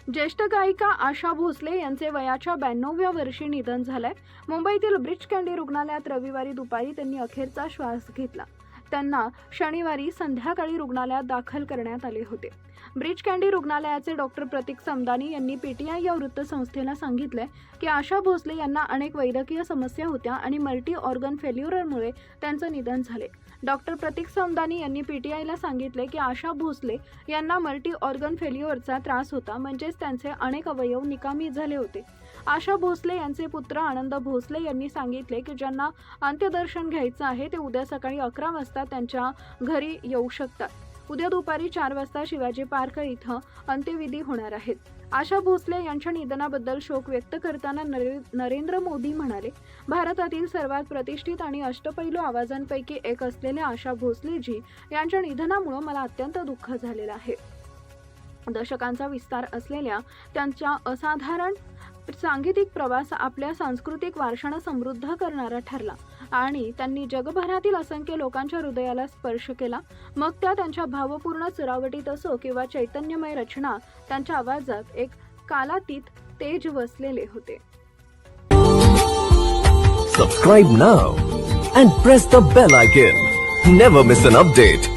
ज्येष्ठ गायिका आशा भोसले यांचे वयाच्या 92व्या वर्षी निधन झालंय। मुंबईतील ब्रीच कँडी रुग्णालयात रविवारी दुपारी त्यांनी अखेरचा श्वास घेतला। त्यांना शनिवारी संध्याकाळी रुग्णालयात दाखल करण्यात आले होते। ब्रीच कँडी रुग्णालयाचे डॉक्टर प्रतीक समदानी यांनी पीटीआय या वृत्तसंस्थेला सांगितले की आशा भोसले यांना अनेक वैद्यकीय समस्या होत्या आणि मल्टी ऑर्गन फेल्युअरमुळे त्यांचे निधन झाले। डॉक्टर प्रतीक समदानी यांनी पीटीआयला सांगितले की आशा भोसले यांना मल्टी ऑर्गन फेल्युअरचा त्रास होता, म्हणजेच त्यांचे अनेक अवयव निकामी झाले होते। आशा भोसले यांचे पुत्र आनंद भोसले यांनी सांगितले की ज्यांना अंत्यदर्शन घ्यायचं आहे ते उद्या सकाळी 11 वाजता त्यांच्या घरी येऊ शकतात। उद्या दुपारी 4 वाजता शिवाजी पार्क इथं अंत्यविधी होणार आहेत। आशा भोसले यांच्या निधनाबद्दल शोक व्यक्त करताना नरेंद्र मोदी म्हणाले, भारतातील सर्वात प्रतिष्ठित आणि अष्टपैलू आवाजांपैकी एक असलेल्या आशा भोसलेजी यांच्या निधनामुळे मला अत्यंत दुःख झालेलं आहे। दशकांचा विस्तार असलेल्या त्यांच्या असाधारण सांगीतिक प्रवास आपल्या सांस्कृतिक वारशाने समृद्ध करणारा ठरला आणि त्यांनी जगभरातील असंख्य लोकांच्या हृदयाला स्पर्श केला। मग त्या त्यांच्या भावपूर्ण सुरावटीत असो किंवा चैतन्यमय रचना, त्यांच्या आवाजात एक कालातीत तेज वसलेले होते। Subscribe now and press the bell icon. Never miss an update.